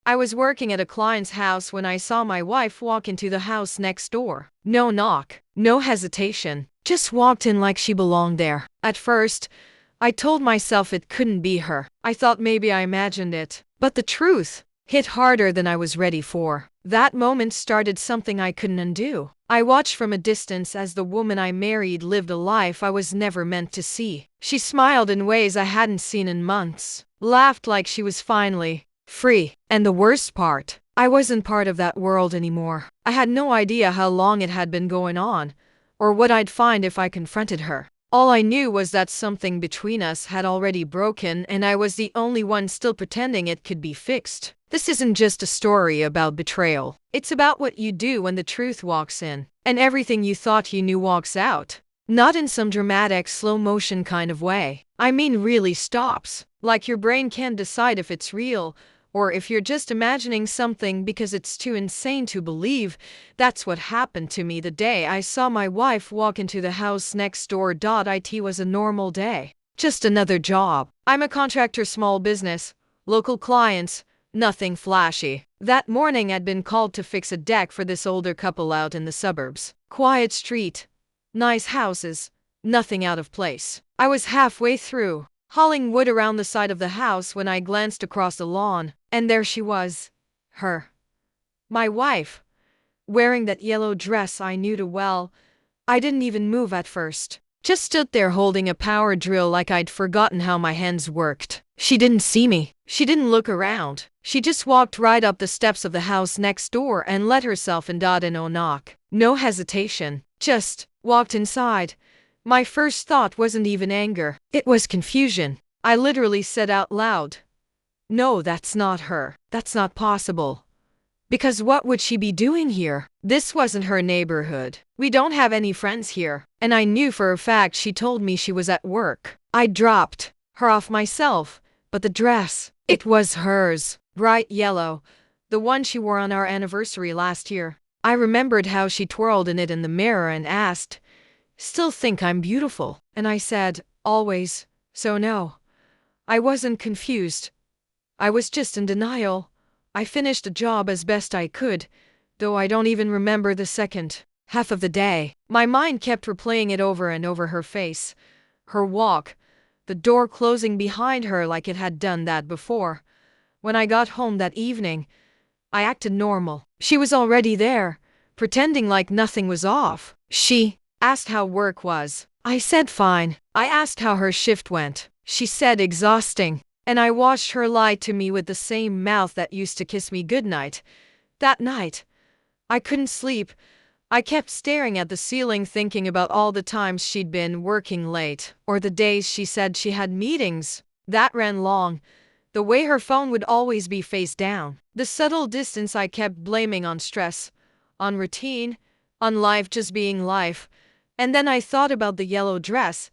I was working at a client's house when I saw my wife walk into the house next door. No knock, no hesitation, just walked in like she belonged there. At first, I told myself it couldn't be her. I thought maybe I imagined it. But the truth hit harder than I was ready for. That moment started something I couldn't undo. I watched from a distance as the woman I married lived a life I was never meant to see. She smiled in ways I hadn't seen in months, laughed like she was finally free. And the worst part, I wasn't part of that world anymore. I had no idea how long it had been going on, or what I'd find if I confronted her. All I knew was that something between us had already broken, and I was the only one still pretending it could be fixed. This isn't just a story about betrayal. It's about what you do when the truth walks in, and everything you thought you knew walks out. Not in some dramatic, slow-motion kind of way. I mean really stops. Like your brain can't decide if it's real, or if you're just imagining something because it's too insane to believe. That's what happened to me the day I saw my wife walk into the house next door. It was a normal day. Just another job. I'm a contractor, small business, local clients, nothing flashy. That morning I'd been called to fix a deck for this older couple out in the suburbs. Quiet street, nice houses, nothing out of place. I was halfway through, hauling wood around the side of the house when I glanced across the lawn, and there she was. My wife, wearing that yellow dress I knew too well. I didn't even move at first. Just stood there holding a power drill like I'd forgotten how my hands worked. She didn't see me. She didn't look around. She just walked right up the steps of the house next door and let herself in. No knock, no hesitation, just walked inside. My first thought wasn't even anger. It was confusion. I literally said out loud, "No, that's not her. That's not possible." Because what would she be doing here? This wasn't her neighborhood. We don't have any friends here. And I knew for a fact she told me she was at work. I dropped her off myself. But the dress, it was hers. Bright yellow. The one she wore on our anniversary last year. I remembered how she twirled in it in the mirror and asked, "Still think I'm beautiful?" And I said, "Always." So no, I wasn't confused. I was just in denial. I finished the job as best I could, though I don't even remember the second half of the day. My mind kept replaying it over and over: her face, her walk, the door closing behind her like it had done that before. When I got home that evening, I acted normal. She was already there, pretending like nothing was off. She asked how work was. I said fine. I asked how her shift went. She said exhausting. And I watched her lie to me with the same mouth that used to kiss me goodnight. That night, I couldn't sleep. I kept staring at the ceiling, thinking about all the times she'd been working late, or the days she said she had meetings that ran long, the way her phone would always be face down, the subtle distance I kept blaming on stress, on routine, on life just being life. And then I thought about the yellow dress.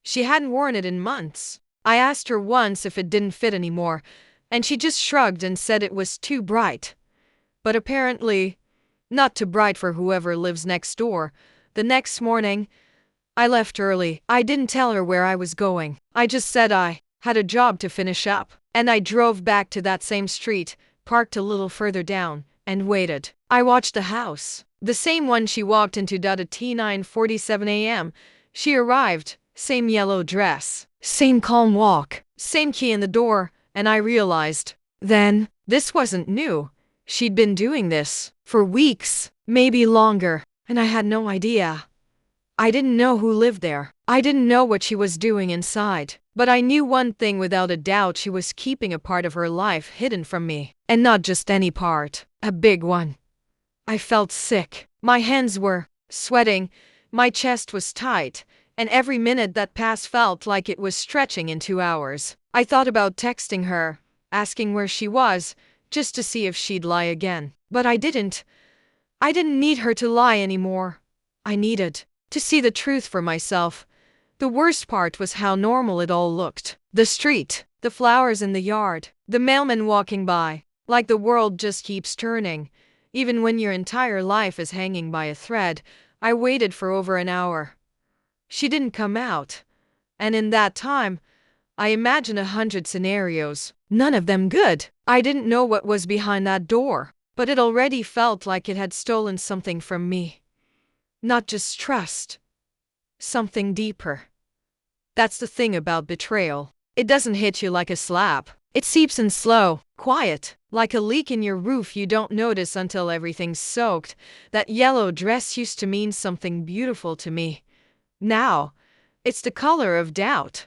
She hadn't worn it in months. I asked her once if it didn't fit anymore, and she just shrugged and said it was too bright. But apparently, not too bright for whoever lives next door. The next morning, I left early. I didn't tell her where I was going. I just said I had a job to finish up. And I drove back to that same street, parked a little further down, and waited. I watched the house. The same one she walked into. At 9:47 a.m., she arrived. Same yellow dress. Same calm walk. Same key in the door. And I realized then, this wasn't new. She'd been doing this for weeks, maybe longer, and I had no idea. I didn't know who lived there. I didn't know what she was doing inside. But I knew one thing without a doubt: she was keeping a part of her life hidden from me. And not just any part, a big one. I felt sick. My hands were sweating. My chest was tight. And every minute that passed felt like it was stretching into hours. I thought about texting her, asking where she was, just to see if she'd lie again. But I didn't. I didn't need her to lie anymore. I needed to see the truth for myself. The worst part was how normal it all looked. The street, the flowers in the yard, the mailman walking by, like the world just keeps turning, even when your entire life is hanging by a thread. I waited for over an hour. She didn't come out. And in that time, I imagined 100 scenarios. None of them good. I didn't know what was behind that door, but it already felt like it had stolen something from me. Not just trust, something deeper. That's the thing about betrayal. It doesn't hit you like a slap. It seeps in slow, quiet, like a leak in your roof you don't notice until everything's soaked. That yellow dress used to mean something beautiful to me. Now, it's the color of doubt.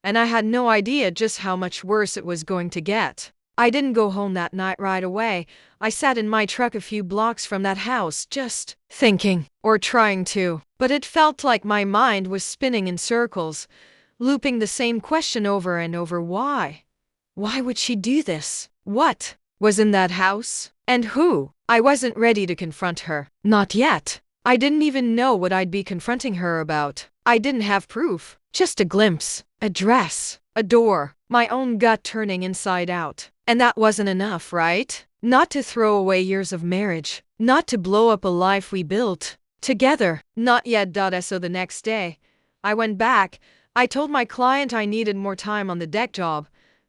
And I had no idea just how much worse it was going to get. I didn't go home that night right away. I sat in my truck a few blocks from that house, just thinking, or trying to. But it felt like my mind was spinning in circles, looping the same question over and over. Why? Why would she do this? What was in that house? And who? I wasn't ready to confront her. Not yet. I didn't even know what I'd be confronting her about. I didn't have proof. Just a glimpse, a dress, a door, my own gut turning inside out. And that wasn't enough, right? Not to throw away years of marriage. Not to blow up a life we built together. Not yet. So the next day, I went back. I told my client I needed more time on the deck job.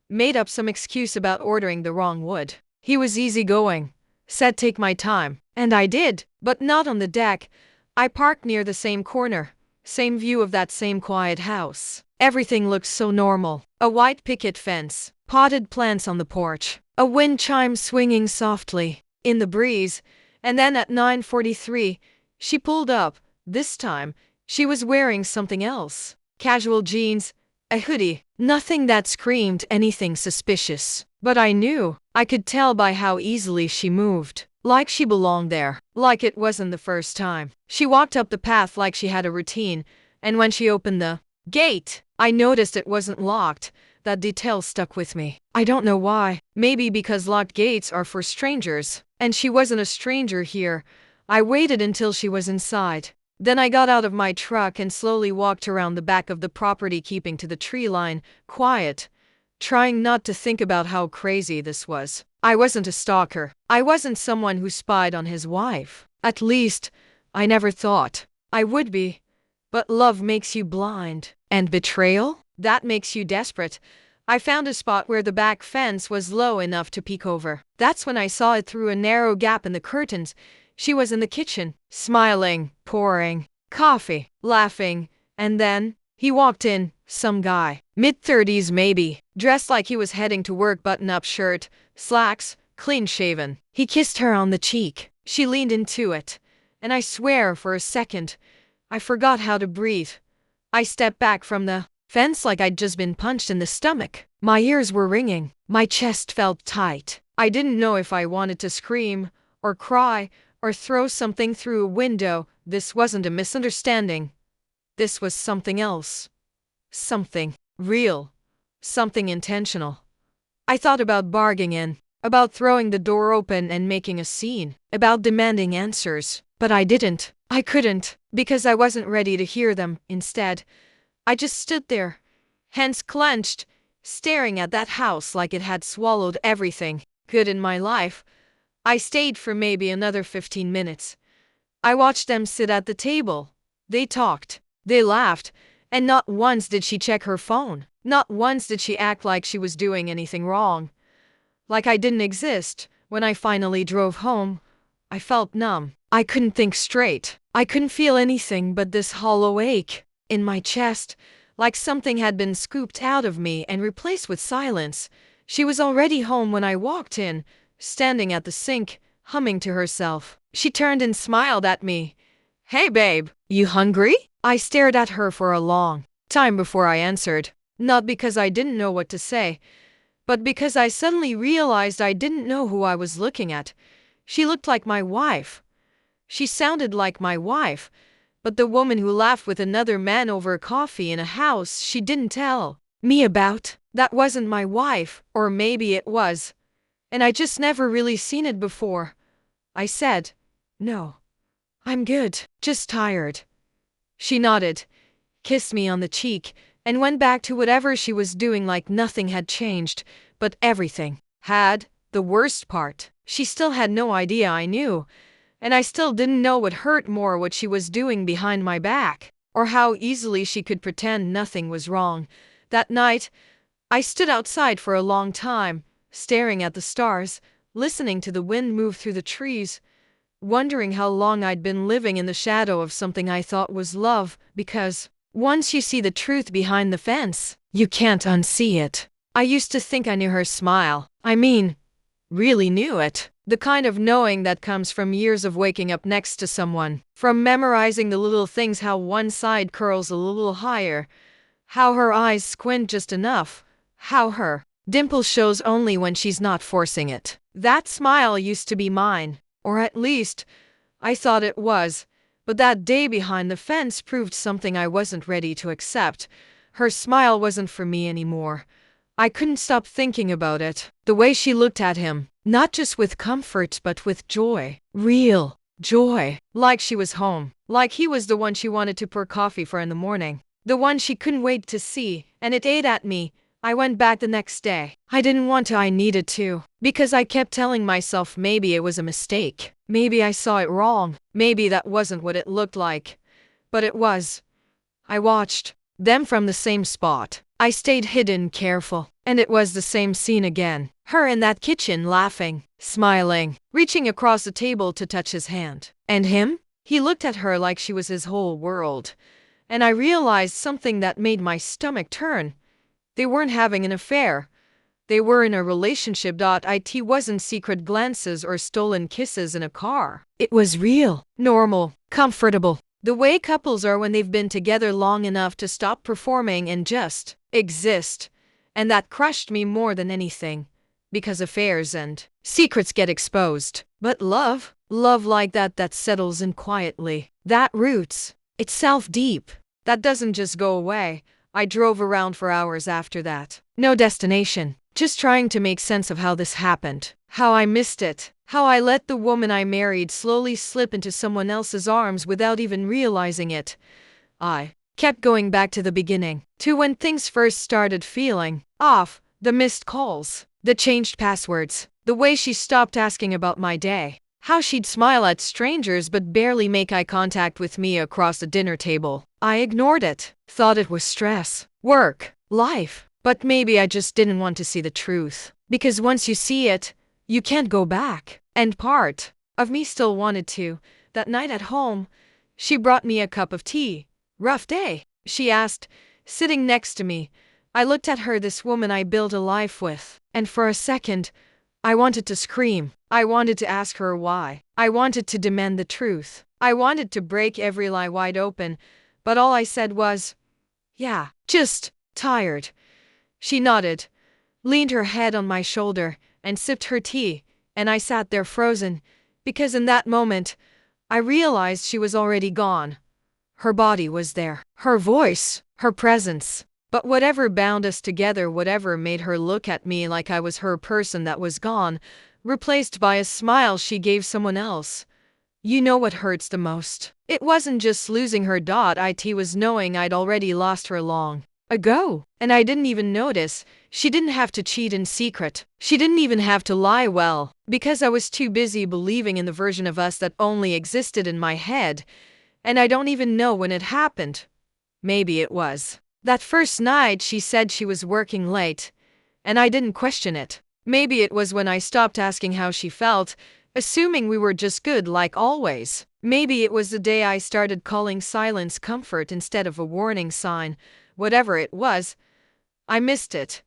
Made up some excuse about ordering the wrong wood. He was easygoing. Said take my time. And I did, but not on the deck. I parked near the same corner. Same view of that same quiet house. Everything looked so normal. A white picket fence, potted plants on the porch, a wind chime swinging softly in the breeze. And then at 9:43, she pulled up. This time, she was wearing something else. Casual jeans, a hoodie, nothing that screamed anything suspicious. But I knew, I could tell by how easily she moved. Like she belonged there, like it wasn't the first time. She walked up the path like she had a routine, and when she opened the gate, I noticed it wasn't locked. That detail stuck with me. I don't know why. Maybe because locked gates are for strangers, and she wasn't a stranger here. I waited until she was inside. Then I got out of my truck and slowly walked around the back of the property, keeping to the tree line, quiet, trying not to think about how crazy this was. I wasn't a stalker. I wasn't someone who spied on his wife. At least, I never thought I would be. But love makes you blind. And betrayal? That makes you desperate. I found a spot where the back fence was low enough to peek over. That's when I saw it through a narrow gap in the curtains. She was in the kitchen, smiling, pouring coffee, laughing. And then he walked in, some guy, mid-30s maybe, dressed like he was heading to work, button-up shirt, slacks, clean-shaven. He kissed her on the cheek. She leaned into it. And I swear, for a second, I forgot how to breathe. I stepped back from the fence like I'd just been punched in the stomach. My ears were ringing. My chest felt tight. I didn't know if I wanted to scream, or cry, or throw something through a window. This wasn't a misunderstanding. This was something else. Something real. Something intentional. I thought about barging in, about throwing the door open and making a scene, about demanding answers. But I didn't. I couldn't, because I wasn't ready to hear them. Instead, I just stood there, hands clenched, staring at that house like it had swallowed everything good in my life. I stayed for maybe another 15 minutes. I watched them sit at the table. They talked. They laughed. And not once did she check her phone. Not once did she act like she was doing anything wrong. Like I didn't exist. When I finally drove home, I felt numb. I couldn't think straight. I couldn't feel anything but this hollow ache in my chest, like something had been scooped out of me and replaced with silence. She was already home when I walked in, standing at the sink, humming to herself. She turned and smiled at me. "Hey babe, you hungry?" I stared at her for a long time before I answered. Not because I didn't know what to say, but because I suddenly realized I didn't know who I was looking at. She looked like my wife. She sounded like my wife, but the woman who laughed with another man over coffee in a house she didn't tell me about, that wasn't my wife, or maybe it was. And I just never really seen it before. I said, "No, I'm good, just tired." She nodded, kissed me on the cheek, and went back to whatever she was doing like nothing had changed, but everything had. The worst part, she still had no idea I knew, and I still didn't know what hurt more, what she was doing behind my back, or how easily she could pretend nothing was wrong. That night, I stood outside for a long time, staring at the stars, listening to the wind move through the trees, wondering how long I'd been living in the shadow of something I thought was love, because once you see the truth behind the fence, you can't unsee it. I used to think I knew her smile. I mean, really knew it. The kind of knowing that comes from years of waking up next to someone, from memorizing the little things, how one side curls a little higher, how her eyes squint just enough, how her dimple shows only when she's not forcing it. That smile used to be mine, or at least, I thought it was. But that day behind the fence proved something I wasn't ready to accept. Her smile wasn't for me anymore. I couldn't stop thinking about it. The way she looked at him, not just with comfort but with joy. Real joy. Like she was home. Like he was the one she wanted to pour coffee for in the morning. The one she couldn't wait to see. And it ate at me. I went back the next day. I didn't want to, I needed to. Because I kept telling myself maybe it was a mistake. Maybe I saw it wrong. Maybe that wasn't what it looked like. But it was. I watched them from the same spot. I stayed hidden, careful. And it was the same scene again. Her in that kitchen, laughing, smiling, reaching across the table to touch his hand. And him? He looked at her like she was his whole world. And I realized something that made my stomach turn. They weren't having an affair. They were in a relationship. It wasn't secret glances or stolen kisses in a car. It was real, normal, comfortable. The way couples are when they've been together long enough to stop performing and just exist. And that crushed me more than anything. Because affairs and secrets get exposed. But love like that settles in quietly. That roots itself deep. That doesn't just go away. I drove around for hours after that. No destination. Just trying to make sense of how this happened. How I missed it. How I let the woman I married slowly slip into someone else's arms without even realizing it. I kept going back to the beginning. To when things first started feeling off. The missed calls. The changed passwords. The way she stopped asking about my day. How she'd smile at strangers but barely make eye contact with me across the dinner table. I ignored it. Thought it was stress. Work. Life. But maybe I just didn't want to see the truth. Because once you see it, you can't go back. And part of me still wanted to. That night at home, she brought me a cup of tea. Rough day? She asked, sitting next to me. I looked at her, this woman I built a life with. And for a second, I wanted to scream. I wanted to ask her why. I wanted to demand the truth. I wanted to break every lie wide open. But all I said was, yeah, just tired. She nodded, leaned her head on my shoulder, and sipped her tea, and I sat there frozen, because in that moment, I realized she was already gone. Her body was there, her voice, her presence. But whatever bound us together, whatever made her look at me like I was her person, that was gone, replaced by a smile she gave someone else. You know what hurts the most? It wasn't just losing her. It was knowing I'd already lost her long ago. And I didn't even notice. She didn't have to cheat in secret. She didn't even have to lie well. Because I was too busy believing in the version of us that only existed in my head. And I don't even know when it happened. Maybe it was that first night she said she was working late. And I didn't question it. Maybe it was when I stopped asking how she felt, assuming we were just good like always. Maybe it was the day I started calling silence comfort instead of a warning sign. Whatever it was, I missed it.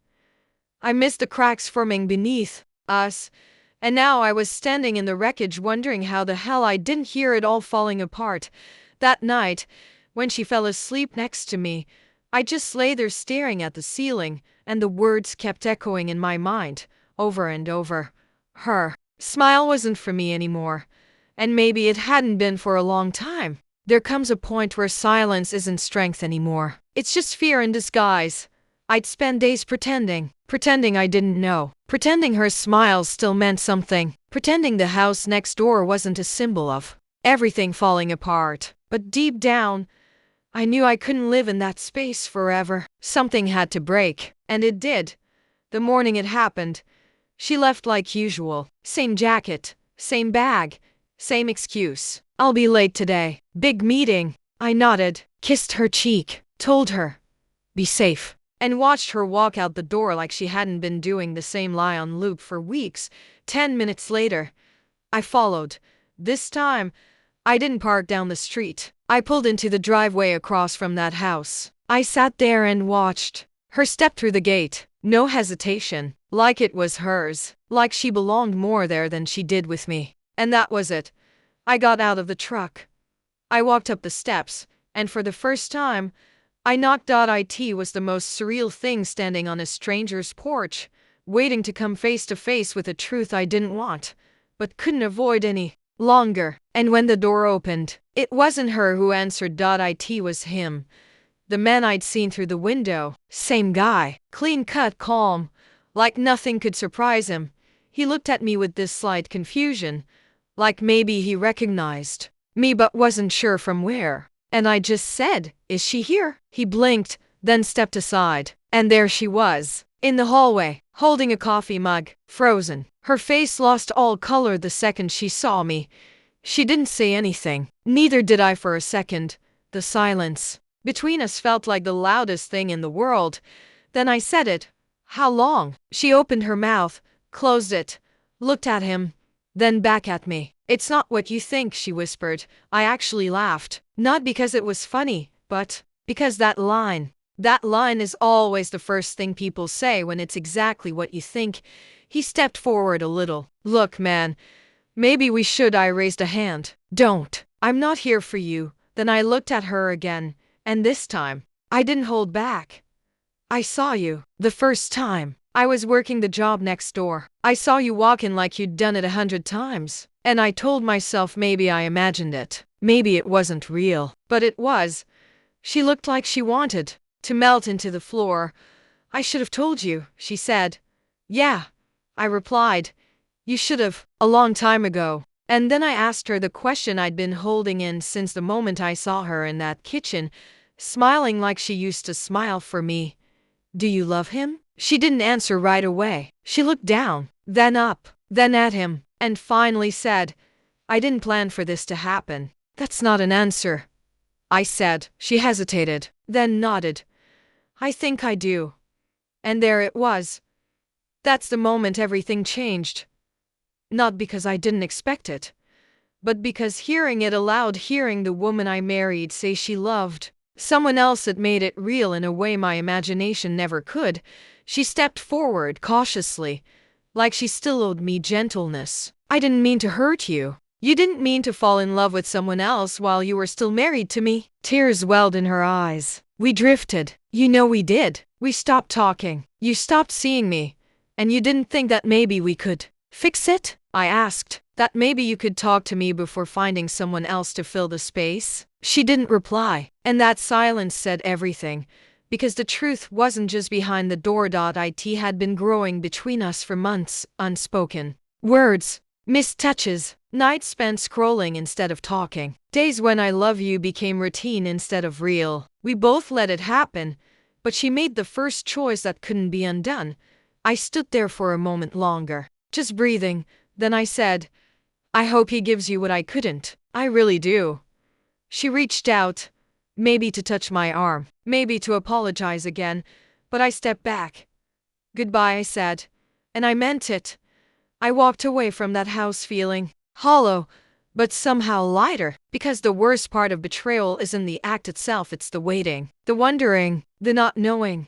I missed the cracks forming beneath us. And now I was standing in the wreckage wondering how the hell I didn't hear it all falling apart. That night, when she fell asleep next to me, I just lay there staring at the ceiling, and the words kept echoing in my mind, over and over. Her smile wasn't for me anymore. And maybe it hadn't been for a long time. There comes a point where silence isn't strength anymore. It's just fear in disguise. I'd spend days pretending I didn't know. Pretending her smile still meant something. Pretending the house next door wasn't a symbol of everything falling apart. But deep down, I knew I couldn't live in that space forever. Something had to break. And it did. The morning it happened, she left like usual. Same jacket, same bag, same excuse. I'll be late today. Big meeting. I nodded, kissed her cheek, told her, be safe. and watched her walk out the door like she hadn't been doing the same lie on loop for weeks. 10 minutes later, I followed. This time, I didn't park down the street. I pulled into the driveway across from that house. I sat there and watched her step through the gate. No hesitation. Like it was hers. Like she belonged more there than she did with me. And that was it. I got out of the truck. I walked up the steps, and for the first time, I knocked. It was the most surreal thing, standing on a stranger's porch, waiting to come face to face with a truth I didn't want, but couldn't avoid any longer. And when the door opened, it wasn't her who answered. It was him. The man I'd seen through the window. Same guy. Clean cut, calm. Like nothing could surprise him. He looked at me with this slight confusion. Like maybe he recognized me but wasn't sure from where. And I just said, "Is she here?" He blinked, then stepped aside. And there she was, in the hallway, holding a coffee mug, frozen. Her face lost all color the second she saw me. She didn't say anything. Neither did I for a second. The silence between us felt like the loudest thing in the world. Then I said it. "How long?" She opened her mouth, closed it, looked at him, then back at me. "It's not what you think," she whispered. I actually laughed. Not because it was funny, but because that line is always the first thing people say when it's exactly what you think. He stepped forward a little. "Look, man, maybe we should." I raised a hand. "Don't. I'm not here for you." Then I looked at her again, and this time, I didn't hold back. "I saw you. The first time. I was working the job next door. I saw you walk in like you'd done it 100 times. And I told myself maybe I imagined it. Maybe it wasn't real. But it was." She looked like she wanted to melt into the floor. "I should have told you," she said. "Yeah," I replied. "You should have, a long time ago." And then I asked her the question I'd been holding in since the moment I saw her in that kitchen, smiling like she used to smile for me. "Do you love him?" She didn't answer right away. She looked down, then up, then at him, and finally said, "I didn't plan for this to happen." "That's not an answer," I said. She hesitated, then nodded. "I think I do." And there it was. That's the moment everything changed. Not because I didn't expect it, but because hearing it aloud, hearing the woman I married say she loved someone else, it made it real in a way my imagination never could. She stepped forward cautiously, like she still owed me gentleness. "I didn't mean to hurt you. You didn't mean to fall in love with someone else while you were still married to me." Tears welled in her eyes. "We drifted. You know we did. We stopped talking. You stopped seeing me. And you didn't think that maybe we could fix it?" I asked. "That maybe you could talk to me before finding someone else to fill the space?" She didn't reply. And that silence said everything. Because the truth wasn't just behind the door. It had been growing between us for months, unspoken words, missed touches, nights spent scrolling instead of talking. Days when "I love you" became routine instead of real. We both let it happen, but she made the first choice that couldn't be undone. I stood there for a moment longer, just breathing. Then I said, "I hope he gives you what I couldn't." "I really do." She reached out, maybe to touch my arm, maybe to apologize again, but I stepped back. "Goodbye," I said, and I meant it. I walked away from that house feeling hollow, but somehow lighter, because the worst part of betrayal isn't the act itself, it's the waiting, the wondering, the not knowing.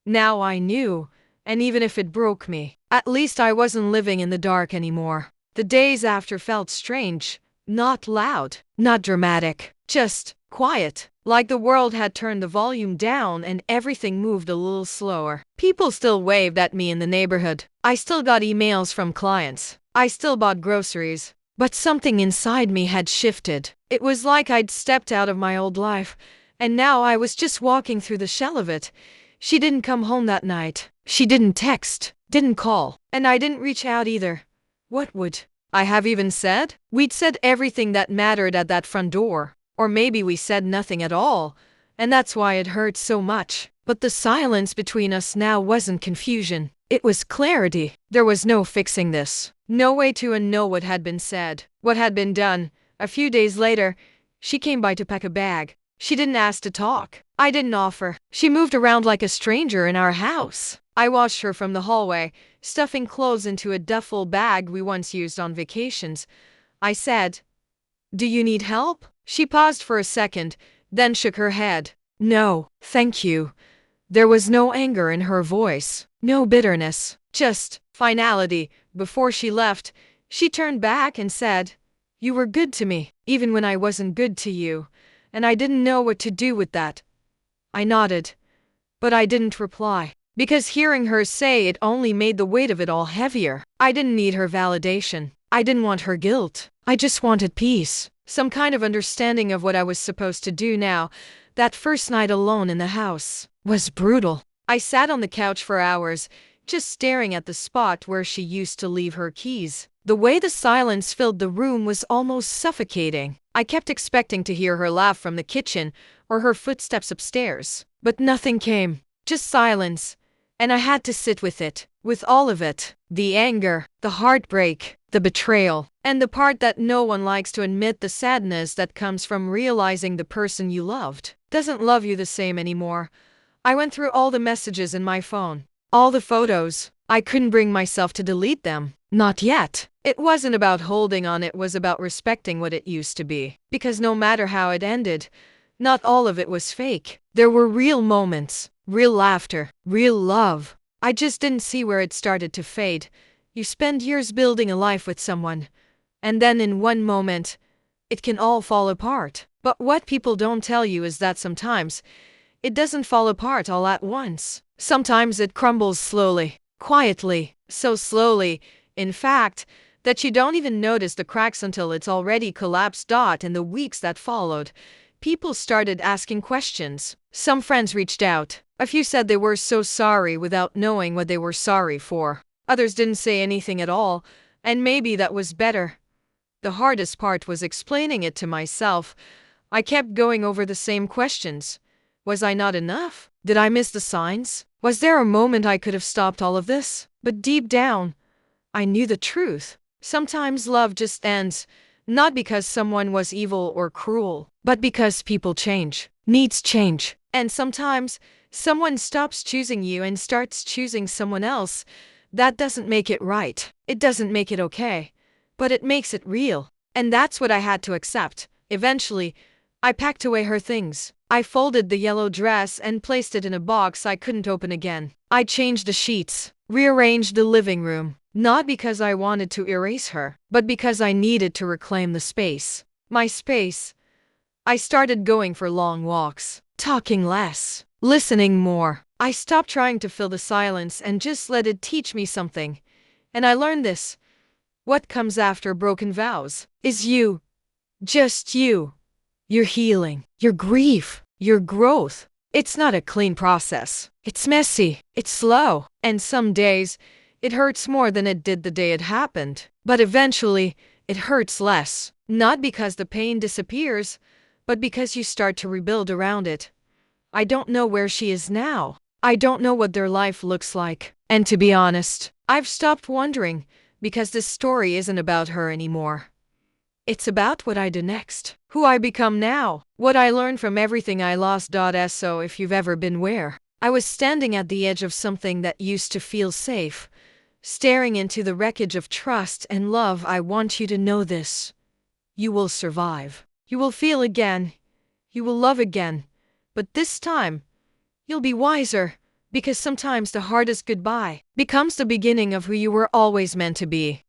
Now I knew, and even if it broke me, at least I wasn't living in the dark anymore. The days after felt strange, not loud, not dramatic, just quiet, like the world had turned the volume down and everything moved a little slower. People still waved at me in the neighborhood. I still got emails from clients. I still bought groceries. But something inside me had shifted. It was like I'd stepped out of my old life, and now I was just walking through the shell of it. She didn't come home that night. She didn't text, didn't call, and I didn't reach out either. What would I have even said? We'd said everything that mattered at that front door. Or maybe we said nothing at all, and that's why it hurt so much. But the silence between us now wasn't confusion. It was clarity. There was no fixing this. No way to unknow what had been said, what had been done. A few days later, she came by to pack a bag. She didn't ask to talk. I didn't offer. She moved around like a stranger in our house. I watched her from the hallway, stuffing clothes into a duffel bag we once used on vacations. I said, "Do you need help?" She paused for a second, then shook her head. "No, thank you." There was no anger in her voice, no bitterness, just finality. Before she left, she turned back and said, "You were good to me, even when I wasn't good to you, and I didn't know what to do with that." I nodded, but I didn't reply, because hearing her say it only made the weight of it all heavier. I didn't need her validation. I didn't want her guilt. I just wanted peace, some kind of understanding of what I was supposed to do now. That first night alone in the house was brutal. I sat on the couch for hours, just staring at the spot where she used to leave her keys. The way the silence filled the room was almost suffocating. I kept expecting to hear her laugh from the kitchen or her footsteps upstairs, but nothing came, just silence. And I had to sit with it, with all of it. The anger, the heartbreak, the betrayal, and the part that no one likes to admit, the sadness that comes from realizing the person you loved doesn't love you the same anymore. I went through all the messages in my phone, all the photos. I couldn't bring myself to delete them. Not yet. It wasn't about holding on, it was about respecting what it used to be. Because no matter how it ended, not all of it was fake. There were real moments, real laughter, real love. I just didn't see where it started to fade. You spend years building a life with someone, and then in one moment, it can all fall apart. But what people don't tell you is that sometimes it doesn't fall apart all at once. Sometimes it crumbles slowly, quietly, so slowly, in fact, that you don't even notice the cracks until it's already collapsed. In the weeks that followed, people started asking questions. Some friends reached out. A few said they were so sorry without knowing what they were sorry for. Others didn't say anything at all, and maybe that was better. The hardest part was explaining it to myself. I kept going over the same questions. Was I not enough? Did I miss the signs? Was there a moment I could have stopped all of this? But deep down, I knew the truth. Sometimes love just ends, not because someone was evil or cruel, but because people change, needs change. And sometimes someone stops choosing you and starts choosing someone else. That doesn't make it right. It doesn't make it okay. But it makes it real. And that's what I had to accept. Eventually, I packed away her things. I folded the yellow dress and placed it in a box I couldn't open again. I changed the sheets, rearranged the living room, not because I wanted to erase her, but because I needed to reclaim the space. My space. I started going for long walks, talking less, listening more. I stopped trying to fill the silence and just let it teach me something. And I learned this. What comes after broken vows is you. Just you. Your healing, your grief, your growth. It's not a clean process. It's messy. It's slow. And some days, it hurts more than it did the day it happened. But eventually, it hurts less. Not because the pain disappears, but because you start to rebuild around it. I don't know where she is now. I don't know what their life looks like. And to be honest, I've stopped wondering, because this story isn't about her anymore. It's about what I do next, who I become now, what I learned from everything I lost. So if you've ever been where I was standing at the edge of something that used to feel safe, staring into the wreckage of trust and love, I want you to know this. You will survive. You will feel again. You will love again. But this time, you'll be wiser, because sometimes the hardest goodbye becomes the beginning of who you were always meant to be.